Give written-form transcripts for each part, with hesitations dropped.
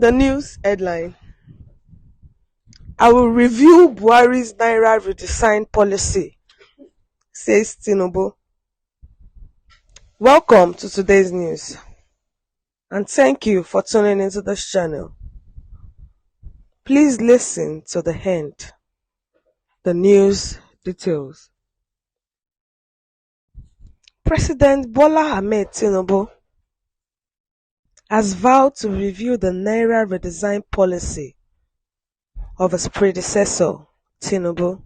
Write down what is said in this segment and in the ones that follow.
The news headline: I will review Buhari's Naira redesigned policy, says Tinubü. Welcome to today's news, and thank you for tuning into this channel. Please listen to the end. The news details. President Bola Ahmed Tinubü has vowed to review the Naira redesign policy of his predecessor, Tinubü.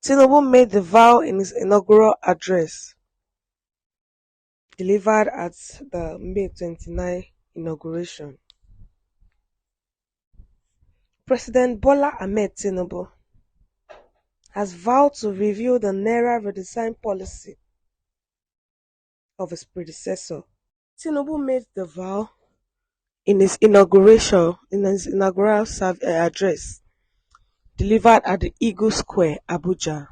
Tinubü made the vow in his inaugural address, delivered at the May 29 inauguration. President Bola Ahmed Tinubü has vowed to review the Naira redesign policy of his predecessor. Tinubü made the vow in his inaugural address, delivered at the Eagle Square, Abuja.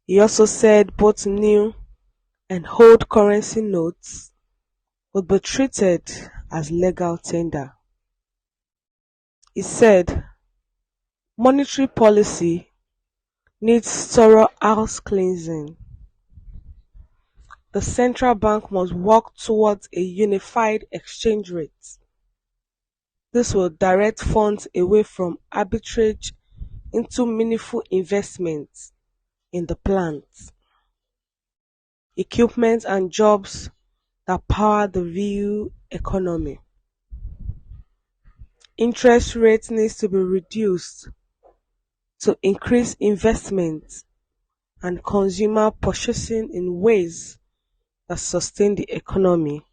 He also said both new and old currency notes would be treated as legal tender. He said monetary policy needs thorough house cleansing. The central bank must work towards a unified exchange rate. This will direct funds away from arbitrage into meaningful investments in the plants, equipment and jobs that power the real economy. Interest rates needs to be reduced to increase investment and consumer purchasing in ways that sustain the economy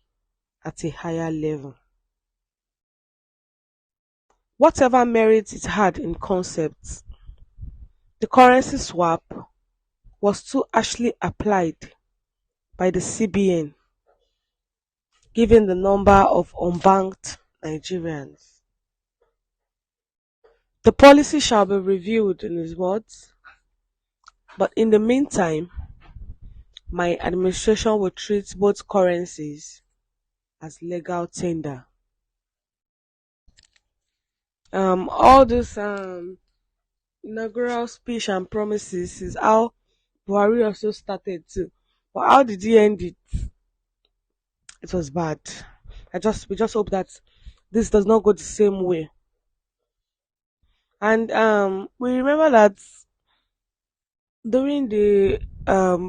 at a higher level. Whatever merit it had in concept, the currency swap was too harshly applied by the CBN, given the number of unbanked Nigerians. The policy shall be reviewed, in his words, but in the meantime, my administration will treat both currencies as legal tender. All this inaugural speech and promises is how Buhari also started too. But how did he end it? It was bad. We just hope that this does not go the same way. And we remember that during the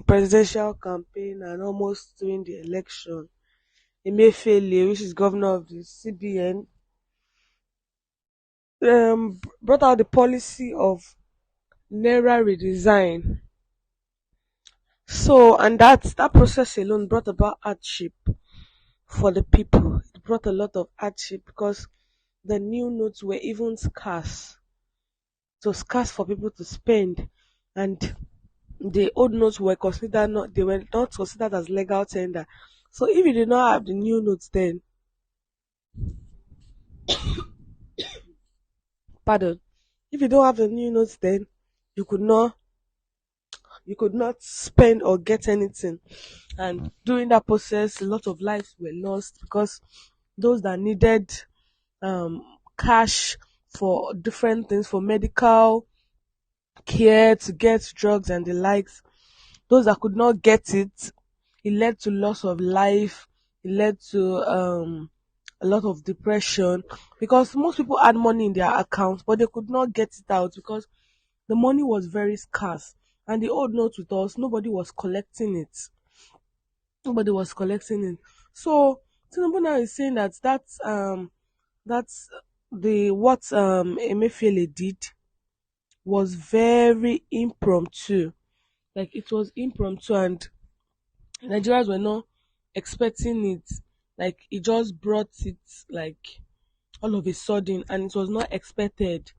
presidential campaign and almost during the election, Emefiele, which is governor of the CBN, brought out the policy of Naira redesign. So, and that process alone brought about hardship for the people. It brought a lot of hardship because the new notes were even scarce. It was scarce for people to spend, and the old notes were not considered as legal tender. So if you did not have the new notes then, pardon, if you don't have the new notes then, you could not spend or get anything. And during that process, a lot of lives were lost because those that needed cash for different things, for medical care, to get drugs and the likes, those that could not get it, it led to loss of life. It led to a lot of depression because most people had money in their accounts, but they could not get it out because the money was very scarce. And the old note with us, nobody was collecting it. So Tinubu now is saying that that's the what Emefiele did was very impromptu. Like it was impromptu, and Nigerians were not expecting it. Like he just brought it like all of a sudden, and it was not expected.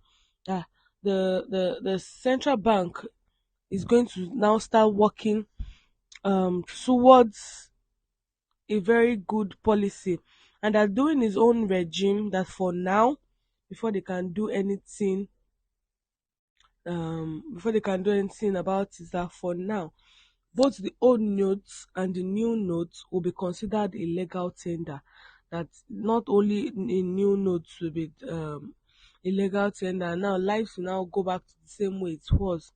Uh, the central bank is going to now start working towards a very good policy, and are doing his own regime that for now, before they can do anything about it, that for now Both the old notes and the new notes will be considered a legal tender. That not only a new notes will be a legal tender. Now lives will now go back to the same way it was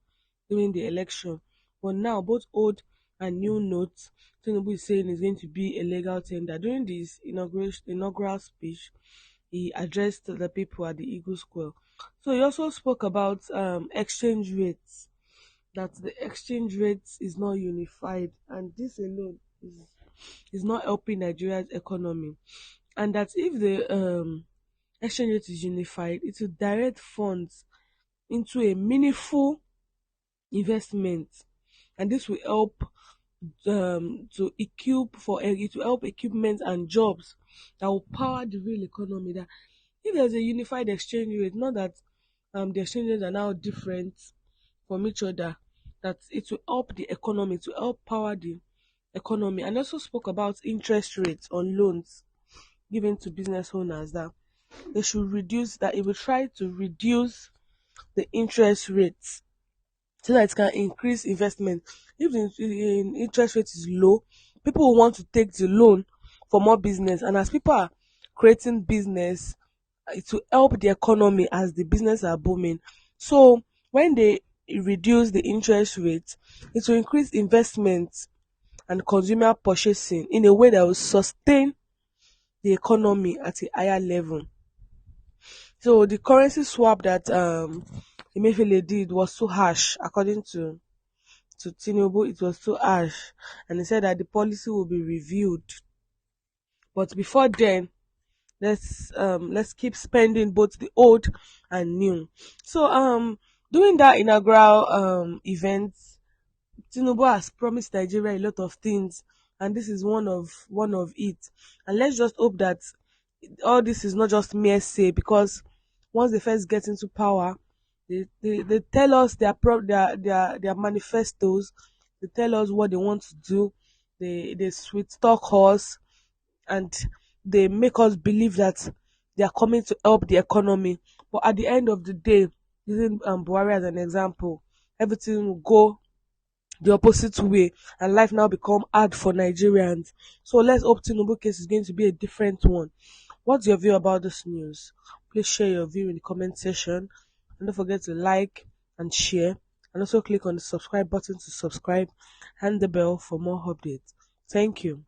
during the election. But now both old and new notes, Tinubu is saying is going to be a legal tender. During this inaugural speech, he addressed the people at the Eagle Square. So he also spoke about exchange rates, that the exchange rate is not unified, and this alone is not helping Nigeria's economy. And that if the exchange rate is unified, it will direct funds into a meaningful investment, and this will help to equip for it will help equipment and jobs that will power the real economy. That if there's a unified exchange rate, not that the exchange rates are now different from each other, that it will help the economy, to help power the economy. And also spoke about interest rates on loans given to business owners, that they should reduce, that it will try to reduce the interest rates so that it can increase investment. If the interest rate is low, people will want to take the loan for more business, and as people are creating business, it will help the economy as the business are booming. So when they reduce the interest rate, it will increase investment and consumer purchasing in a way that will sustain the economy at a higher level. So the currency swap that Emefiele did was too harsh, according to Tinubu. It was too harsh, and he said that the policy will be reviewed. But before then, let's keep spending both the old and new. So during that inaugural event, Tinubu has promised Nigeria a lot of things, and this is one of it. And let's just hope that all this is not just mere say, because once they first get into power, they tell us their manifestos, they tell us what they want to do, they sweet talk us, and they make us believe that they are coming to help the economy. But at the end of the day, using Buhari as an example, everything will go the opposite way, and life now become hard for Nigerians. So let's hope Tinubu case is going to be a different one. What's your view about this news? Please share your view in the comment section, and don't forget to like and share, and also click on the subscribe button to subscribe and the bell for more updates. Thank you.